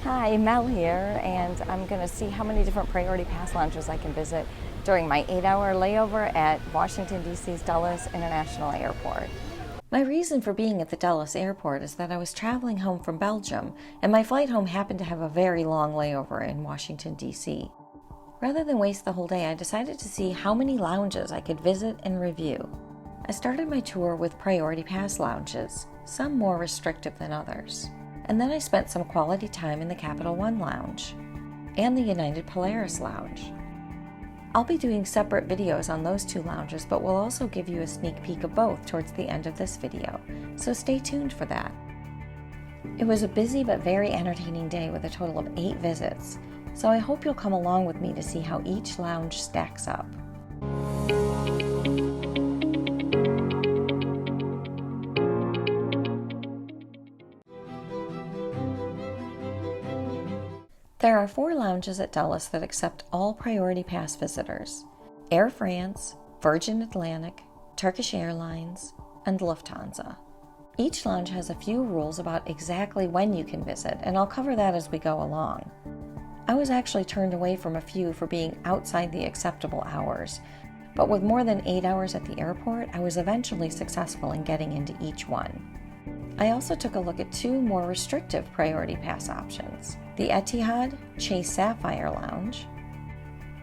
Hi, Mel here, and I'm going to see how many different Priority Pass lounges I can visit during my 8-hour layover at Washington, D.C.'s Dulles International Airport. My reason for being at the Dulles Airport is that I was traveling home from Belgium, and my flight home happened to have a very long layover in Washington, D.C. Rather than waste the whole day, I decided to see how many lounges I could visit and review. I started my tour with Priority Pass lounges, some more restrictive than others. And then I spent some quality time in the Capital One Lounge and the United Polaris Lounge. I'll be doing separate videos on those two lounges, but we'll also give you a sneak peek of both towards the end of this video, so stay tuned for that. It was a busy but very entertaining day with a total of 8 visits, so I hope you'll come along with me to see how each lounge stacks up. There are 4 lounges at Dulles that accept all Priority Pass visitors: Air France, Virgin Atlantic, Turkish Airlines, and Lufthansa. Each lounge has a few rules about exactly when you can visit, and I'll cover that as we go along. I was actually turned away from a few for being outside the acceptable hours, but with more than 8 hours at the airport, I was eventually successful in getting into each one. I also took a look at 2 more restrictive Priority Pass options: the Ethiad Chase Sapphire Lounge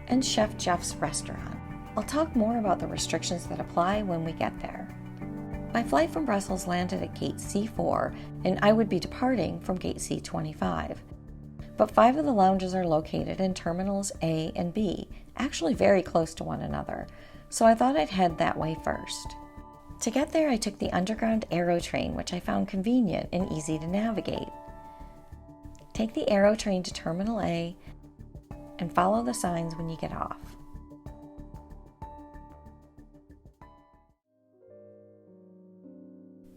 and Chef Geoff's restaurant. I'll talk more about the restrictions that apply when we get there. My flight from Brussels landed at Gate C4, and I would be departing from Gate C25. But 5 of the lounges are located in Terminals A and B, actually very close to one another, so I thought I'd head that way first. To get there, I took the underground Aero train, which I found convenient and easy to navigate. Take the Aero train to Terminal A and follow the signs when you get off.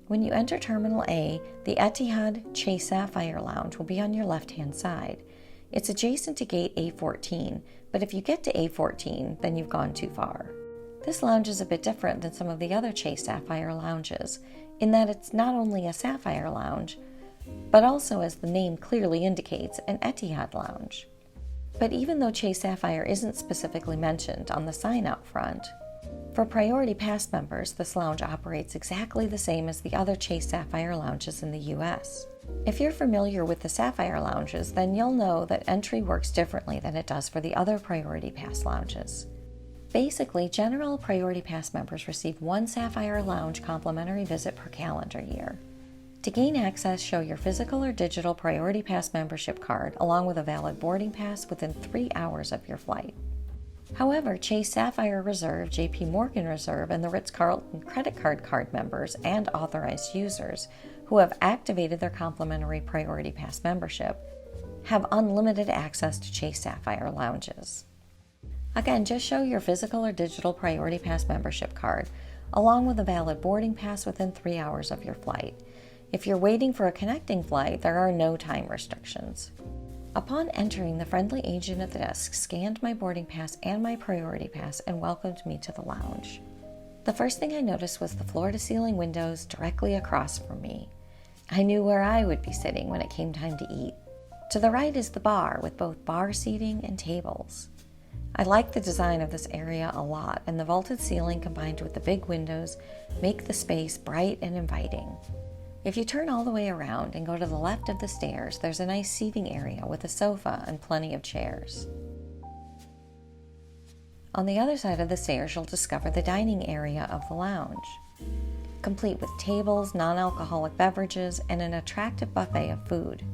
When you enter Terminal A, the Ethiad Chase Sapphire Lounge will be on your left-hand side. It's adjacent to Gate A14, but if you get to A14, then you've gone too far. This lounge is a bit different than some of the other Chase Sapphire lounges, in that it's not only a Sapphire lounge, but also, as the name clearly indicates, an Ethiad lounge. But even though Chase Sapphire isn't specifically mentioned on the sign out front, for Priority Pass members, this lounge operates exactly the same as the other Chase Sapphire lounges in the US. If you're familiar with the Sapphire lounges, then you'll know that entry works differently than it does for the other Priority Pass lounges. Basically, general Priority Pass members receive 1 Sapphire Lounge complimentary visit per calendar year. To gain access, show your physical or digital Priority Pass membership card along with a valid boarding pass within 3 hours of your flight. However, Chase Sapphire Reserve, JP Morgan Reserve, and the Ritz-Carlton credit card members and authorized users who have activated their complimentary Priority Pass membership have unlimited access to Chase Sapphire lounges. Again, just show your physical or digital Priority Pass membership card, along with a valid boarding pass within 3 hours of your flight. If you're waiting for a connecting flight, there are no time restrictions. Upon entering, the friendly agent at the desk scanned my boarding pass and my Priority Pass and welcomed me to the lounge. The first thing I noticed was the floor-to-ceiling windows directly across from me. I knew where I would be sitting when it came time to eat. To the right is the bar, with both bar seating and tables. I like the design of this area a lot, and the vaulted ceiling combined with the big windows make the space bright and inviting. If you turn all the way around and go to the left of the stairs, there's a nice seating area with a sofa and plenty of chairs. On the other side of the stairs, you'll discover the dining area of the lounge, complete with tables, non-alcoholic beverages, and an attractive buffet of food.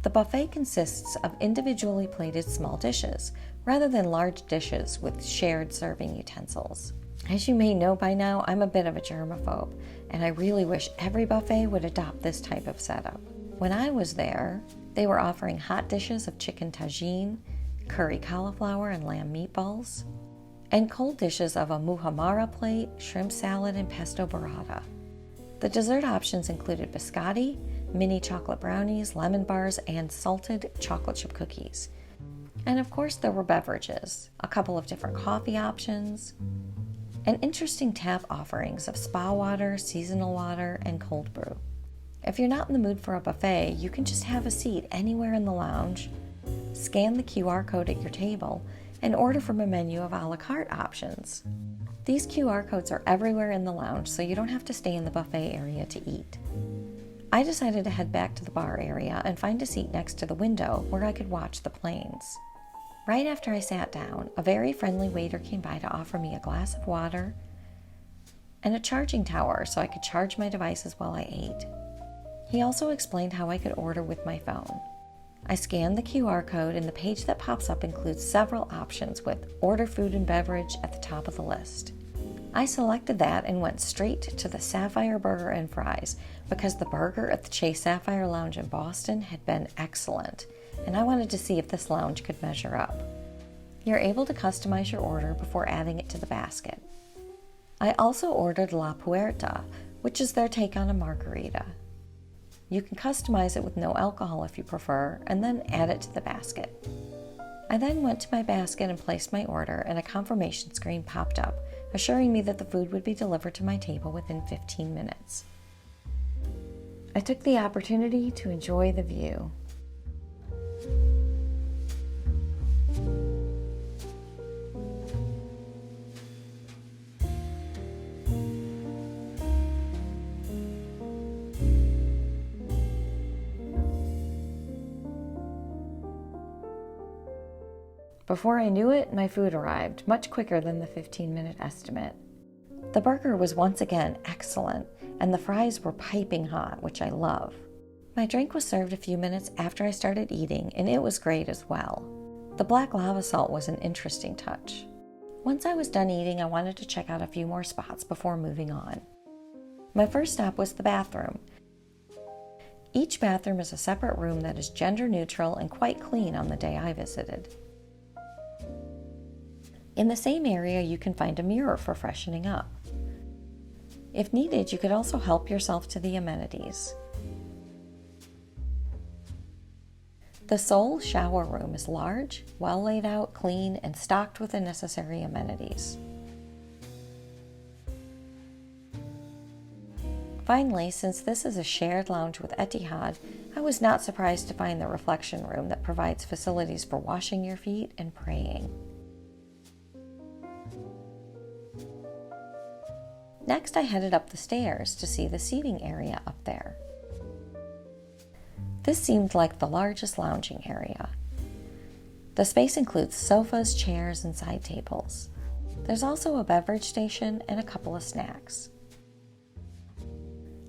The buffet consists of individually plated small dishes, rather than large dishes with shared serving utensils. As you may know by now, I'm a bit of a germaphobe, and I really wish every buffet would adopt this type of setup. When I was there, they were offering hot dishes of chicken tagine, curry cauliflower and lamb meatballs, and cold dishes of a muhammara plate, shrimp salad, and pesto burrata. The dessert options included biscotti, mini chocolate brownies, lemon bars, and salted chocolate chip cookies. And of course there were beverages, a couple of different coffee options, and interesting tap offerings of spa water, seasonal water, and cold brew. If you're not in the mood for a buffet, you can just have a seat anywhere in the lounge, scan the QR code at your table, and order from a menu of a la carte options. These QR codes are everywhere in the lounge, so you don't have to stay in the buffet area to eat. I decided to head back to the bar area and find a seat next to the window where I could watch the planes. Right after I sat down, a very friendly waiter came by to offer me a glass of water and a charging tower so I could charge my devices while I ate. He also explained how I could order with my phone. I scanned the QR code, and the page that pops up includes several options with order food and beverage at the top of the list. I selected that and went straight to the Sapphire burger and fries because the burger at the Chase Sapphire Lounge in Boston had been excellent, and I wanted to see if this lounge could measure up. You're able to customize your order before adding it to the basket. I also ordered La Puerta, which is their take on a margarita. You can customize it with no alcohol if you prefer, and then add it to the basket. I then went to my basket and placed my order, and a confirmation screen popped up, assuring me that the food would be delivered to my table within 15 minutes. I took the opportunity to enjoy the view. Before I knew it, my food arrived, much quicker than the 15-minute estimate. The burger was once again excellent, and the fries were piping hot, which I love. My drink was served a few minutes after I started eating, and it was great as well. The black lava salt was an interesting touch. Once I was done eating, I wanted to check out a few more spots before moving on. My first stop was the bathroom. Each bathroom is a separate room that is gender neutral and quite clean on the day I visited. In the same area, you can find a mirror for freshening up. If needed, you could also help yourself to the amenities. The Seoul shower room is large, well laid out, clean, and stocked with the necessary amenities. Finally, since this is a shared lounge with Ethiad, I was not surprised to find the reflection room that provides facilities for washing your feet and praying. Next, I headed up the stairs to see the seating area up there. This seemed like the largest lounging area. The space includes sofas, chairs, and side tables. There's also a beverage station and a couple of snacks.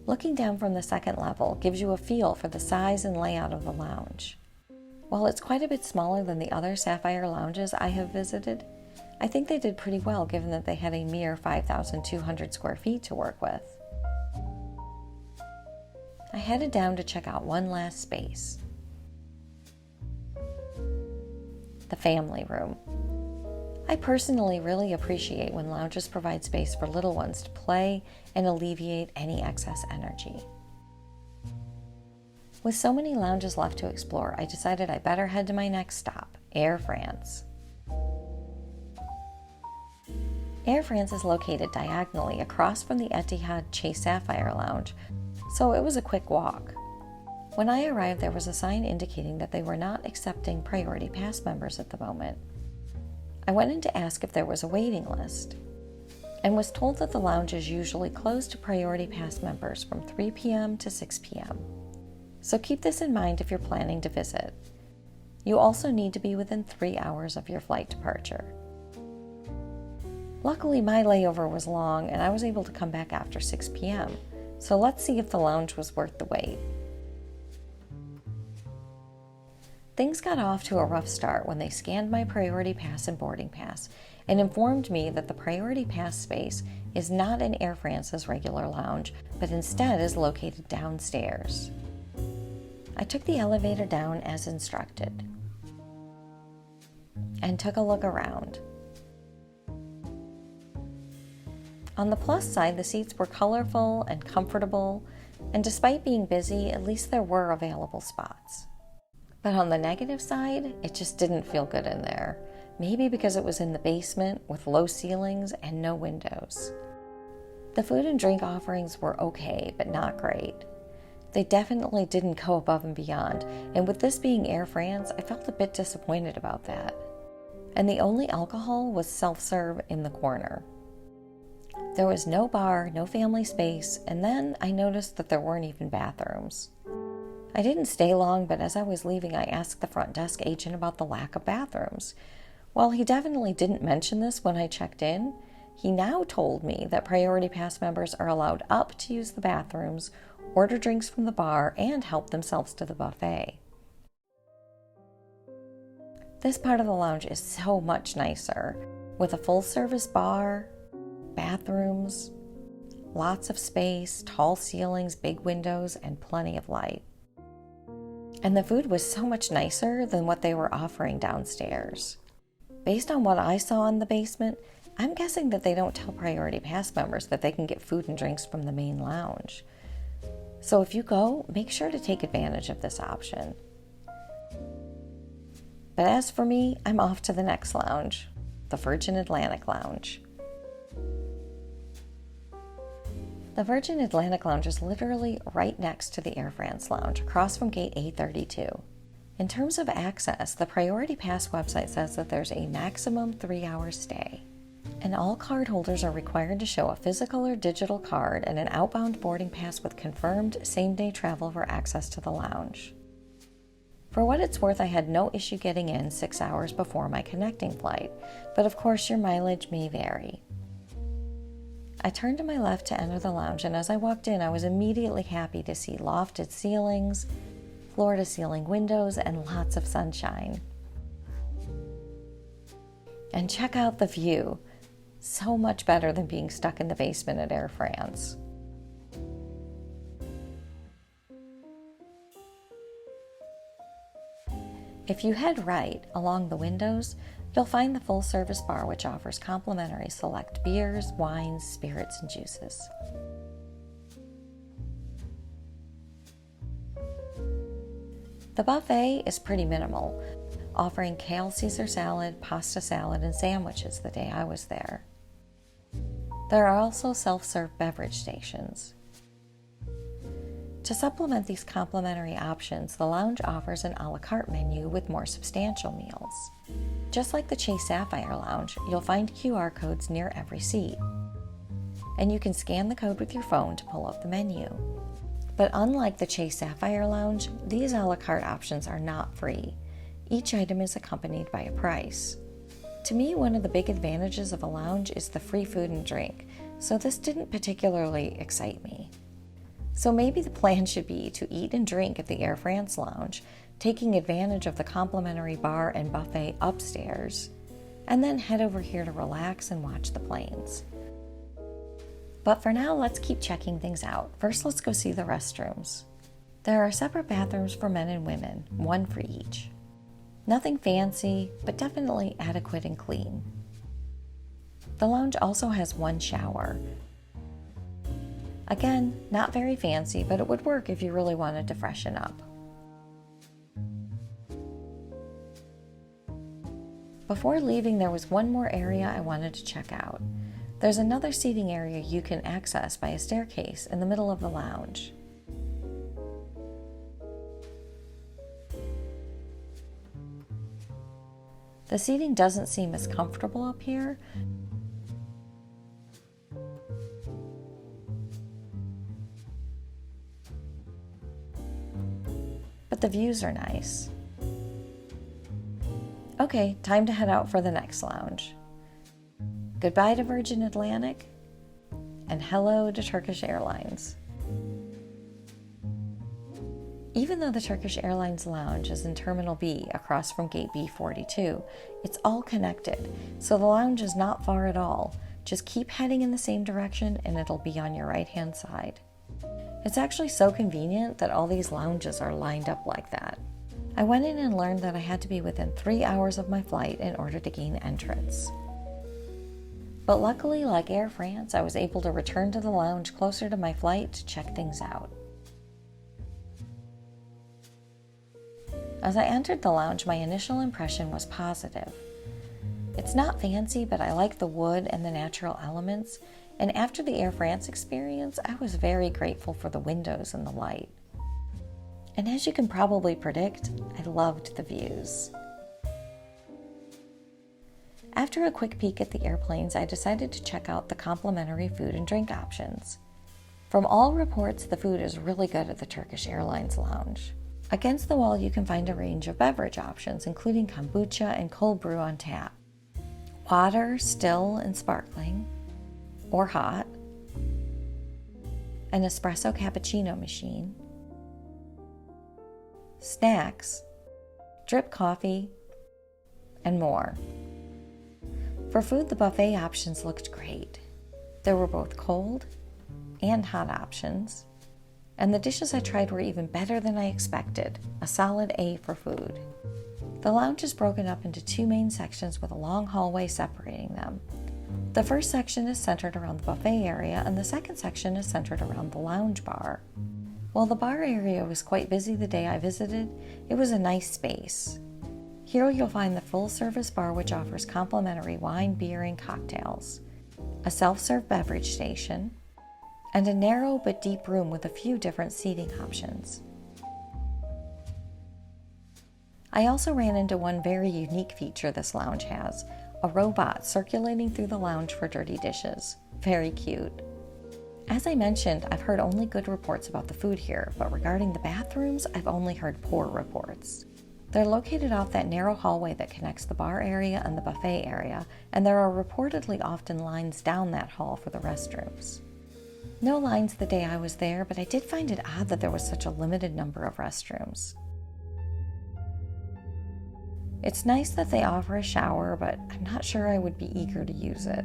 Looking down from the second level gives you a feel for the size and layout of the lounge. While it's quite a bit smaller than the other Sapphire lounges I have visited, I think they did pretty well given that they had a mere 5,200 square feet to work with. I headed down to check out one last space. The family room. I personally really appreciate when lounges provide space for little ones to play and alleviate any excess energy. With so many lounges left to explore, I decided I better head to my next stop, Air France. Air France is located diagonally across from the Ethiad Chase Sapphire Lounge, so it was a quick walk. When I arrived, there was a sign indicating that they were not accepting Priority Pass members at the moment. I went in to ask if there was a waiting list, and was told that the lounge is usually closed to Priority Pass members from 3 p.m. to 6 p.m. So keep this in mind if you're planning to visit. You also need to be within 3 hours of your flight departure. Luckily, my layover was long and I was able to come back after 6 p.m., so let's see if the lounge was worth the wait. Things got off to a rough start when they scanned my Priority Pass and boarding pass and informed me that the Priority Pass space is not in Air France's regular lounge, but instead is located downstairs. I took the elevator down as instructed and took a look around. On the plus side, the seats were colorful and comfortable, and despite being busy, at least there were available spots. But on the negative side, it just didn't feel good in there. Maybe because it was in the basement with low ceilings and no windows. The food and drink offerings were okay, but not great. They definitely didn't go above and beyond, and with this being Air France, I felt a bit disappointed about that. And the only alcohol was self-serve in the corner. There was no bar, no family space, and then I noticed that there weren't even bathrooms. I didn't stay long, but as I was leaving, I asked the front desk agent about the lack of bathrooms. While he definitely didn't mention this when I checked in, he now told me that Priority Pass members are allowed up to use the bathrooms, order drinks from the bar, and help themselves to the buffet. This part of the lounge is so much nicer, with a full-service bar, bathrooms, lots of space, tall ceilings, big windows, and plenty of light. And the food was so much nicer than what they were offering downstairs. Based on what I saw in the basement, I'm guessing that they don't tell Priority Pass members that they can get food and drinks from the main lounge. So if you go, make sure to take advantage of this option. But as for me, I'm off to the next lounge, the Virgin Atlantic Lounge. The Virgin Atlantic Lounge is literally right next to the Air France Lounge, across from gate A32. In terms of access, the Priority Pass website says that there's a maximum 3-hour stay. And all cardholders are required to show a physical or digital card and an outbound boarding pass with confirmed same-day travel for access to the lounge. For what it's worth, I had no issue getting in 6 hours before my connecting flight, but of course your mileage may vary. I turned to my left to enter the lounge, and as I walked in, I was immediately happy to see lofted ceilings, floor-to-ceiling windows, and lots of sunshine. And check out the view. So much better than being stuck in the basement at Air France. If you head right along the windows, you'll find the full-service bar, which offers complimentary select beers, wines, spirits, and juices. The buffet is pretty minimal, offering kale Caesar salad, pasta salad, and sandwiches the day I was there. There are also self-serve beverage stations. To supplement these complimentary options, the lounge offers an a la carte menu with more substantial meals. Just like the Chase Sapphire Lounge, you'll find QR codes near every seat. And you can scan the code with your phone to pull up the menu. But unlike the Chase Sapphire Lounge, these a la carte options are not free. Each item is accompanied by a price. To me, one of the big advantages of a lounge is the free food and drink, so this didn't particularly excite me. So maybe the plan should be to eat and drink at the Air France Lounge, taking advantage of the complimentary bar and buffet upstairs, and then head over here to relax and watch the planes. But for now, let's keep checking things out. First, let's go see the restrooms. There are separate bathrooms for men and women, one for each. Nothing fancy, but definitely adequate and clean. The lounge also has one shower. Again, not very fancy, but it would work if you really wanted to freshen up. Before leaving, there was one more area I wanted to check out. There's another seating area you can access by a staircase in the middle of the lounge. The seating doesn't seem as comfortable up here, but the views are nice. Okay, time to head out for the next lounge. Goodbye to Virgin Atlantic, and hello to Turkish Airlines. Even though the Turkish Airlines Lounge is in Terminal B across from Gate B42, it's all connected, so the lounge is not far at all. Just keep heading in the same direction and it'll be on your right-hand side. It's actually so convenient that all these lounges are lined up like that. I went in and learned that I had to be within 3 hours of my flight in order to gain entrance. But luckily, like Air France, I was able to return to the lounge closer to my flight to check things out. As I entered the lounge, my initial impression was positive. It's not fancy, but I like the wood and the natural elements, and after the Air France experience, I was very grateful for the windows and the light. And as you can probably predict, I loved the views. After a quick peek at the airplanes, I decided to check out the complimentary food and drink options. From all reports, the food is really good at the Turkish Airlines lounge. Against the wall, you can find a range of beverage options, including kombucha and cold brew on tap, water, still and sparkling, or hot, an espresso cappuccino machine, snacks, drip coffee, and more. For food, the buffet options looked great. There were both cold and hot options, and the dishes I tried were even better than I expected, a solid A for food. The lounge is broken up into two main sections with a long hallway separating them. The first section is centered around the buffet area, and the second section is centered around the lounge bar. While the bar area was quite busy the day I visited, it was a nice space. Here you'll find the full-service bar, which offers complimentary wine, beer, and cocktails, a self-serve beverage station, and a narrow but deep room with a few different seating options. I also ran into one very unique feature this lounge has, a robot circulating through the lounge for dirty dishes. Very cute. As I mentioned, I've heard only good reports about the food here, but regarding the bathrooms, I've only heard poor reports. They're located off that narrow hallway that connects the bar area and the buffet area, and there are reportedly often lines down that hall for the restrooms. No lines the day I was there, but I did find it odd that there was such a limited number of restrooms. It's nice that they offer a shower, but I'm not sure I would be eager to use it.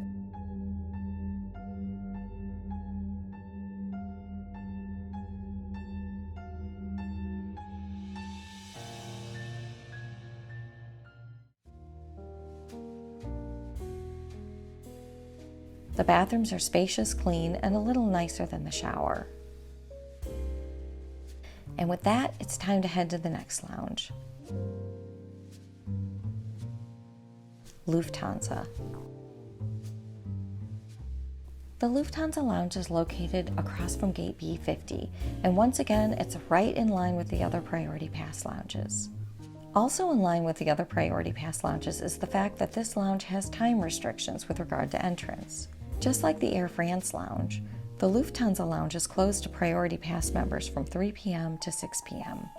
The bathrooms are spacious, clean, and a little nicer than the shower. And with that, it's time to head to the next lounge. Lufthansa. The Lufthansa Lounge is located across from Gate B50, and once again, it's right in line with the other Priority Pass lounges. Also in line with the other Priority Pass lounges is the fact that this lounge has time restrictions with regard to entrance. Just like the Air France lounge, the Lufthansa Lounge is closed to Priority Pass members from 3 p.m. to 6 p.m.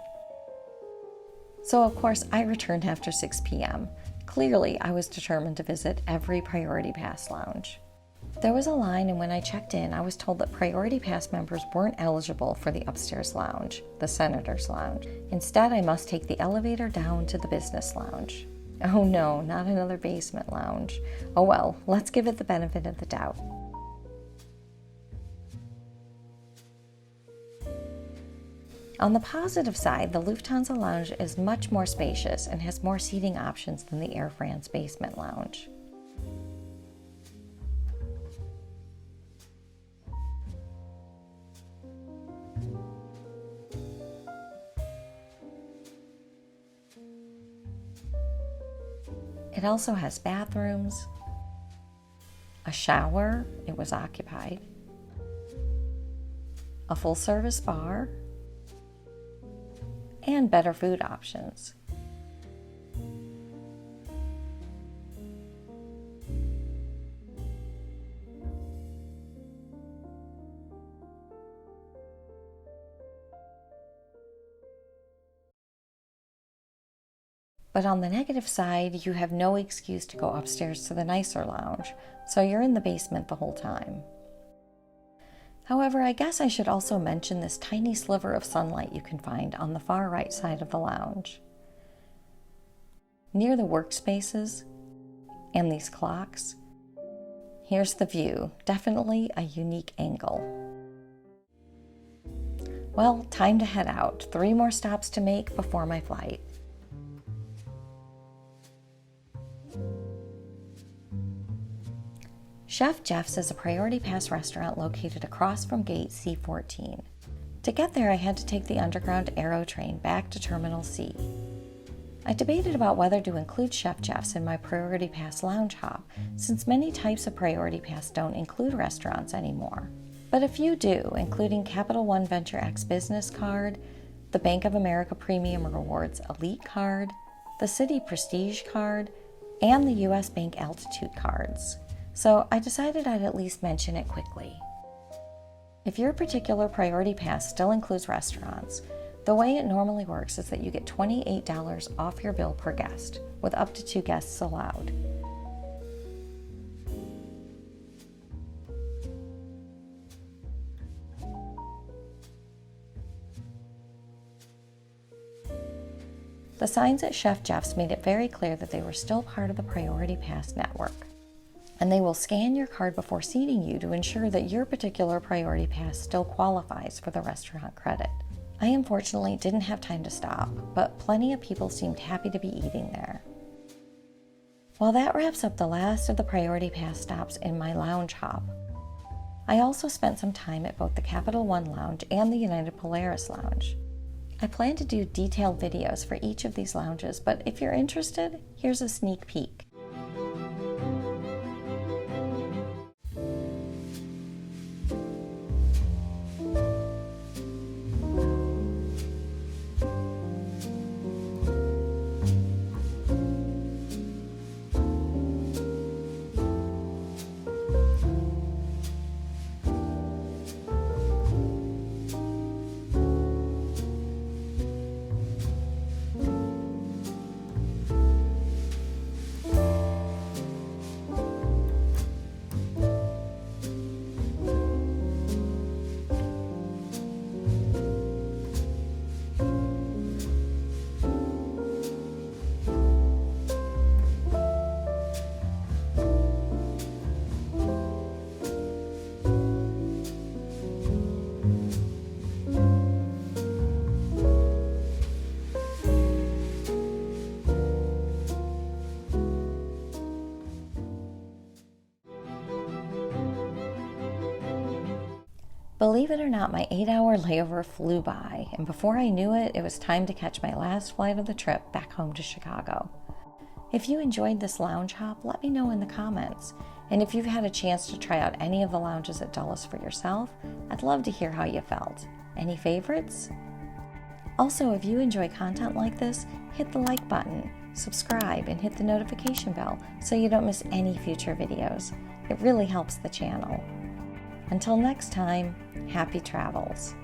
So of course, I returned after 6 p.m. Clearly, I was determined to visit every Priority Pass lounge. There was a line, and when I checked in, I was told that Priority Pass members weren't eligible for the upstairs lounge, the Senator's Lounge. Instead, I must take the elevator down to the Business Lounge. Oh no, not another basement lounge. Oh well, let's give it the benefit of the doubt. On the positive side, the Lufthansa Lounge is much more spacious and has more seating options than the Air France basement lounge. It also has bathrooms, a shower, it was occupied, a full-service bar, and better food options. But on the negative side, you have no excuse to go upstairs to the nicer lounge, so you're in the basement the whole time. However, I guess I should also mention this tiny sliver of sunlight you can find on the far right side of the lounge. Near the workspaces and these clocks, here's the view, definitely a unique angle. Well, time to head out. 3 more stops to make before my flight. Chef Geoff's is a Priority Pass restaurant located across from Gate C14. To get there, I had to take the underground Aero train back to Terminal C. I debated about whether to include Chef Geoff's in my Priority Pass lounge hop, since many types of Priority Pass don't include restaurants anymore. But a few do, including Capital One Venture X Business Card, the Bank of America Premium Rewards Elite Card, the Citi Prestige Card, and the US Bank Altitude Cards. So I decided I'd at least mention it quickly. If your particular Priority Pass still includes restaurants, the way it normally works is that you get $28 off your bill per guest, with up to 2 guests allowed. The signs at Chef Geoff's made it very clear that they were still part of the Priority Pass network, and they will scan your card before seating you to ensure that your particular Priority Pass still qualifies for the restaurant credit. I unfortunately didn't have time to stop, but plenty of people seemed happy to be eating there. Well, that wraps up the last of the Priority Pass stops in my lounge hop. I also spent some time at both the Capital One Lounge and the United Polaris Lounge. I plan to do detailed videos for each of these lounges, but if you're interested, here's a sneak peek. Believe it or not, my 8-hour layover flew by, and before I knew it, it was time to catch my last flight of the trip back home to Chicago. If you enjoyed this lounge hop, let me know in the comments. And if you've had a chance to try out any of the lounges at Dulles for yourself, I'd love to hear how you felt. Any favorites? Also, if you enjoy content like this, hit the like button, subscribe, and hit the notification bell so you don't miss any future videos. It really helps the channel. Until next time, happy travels.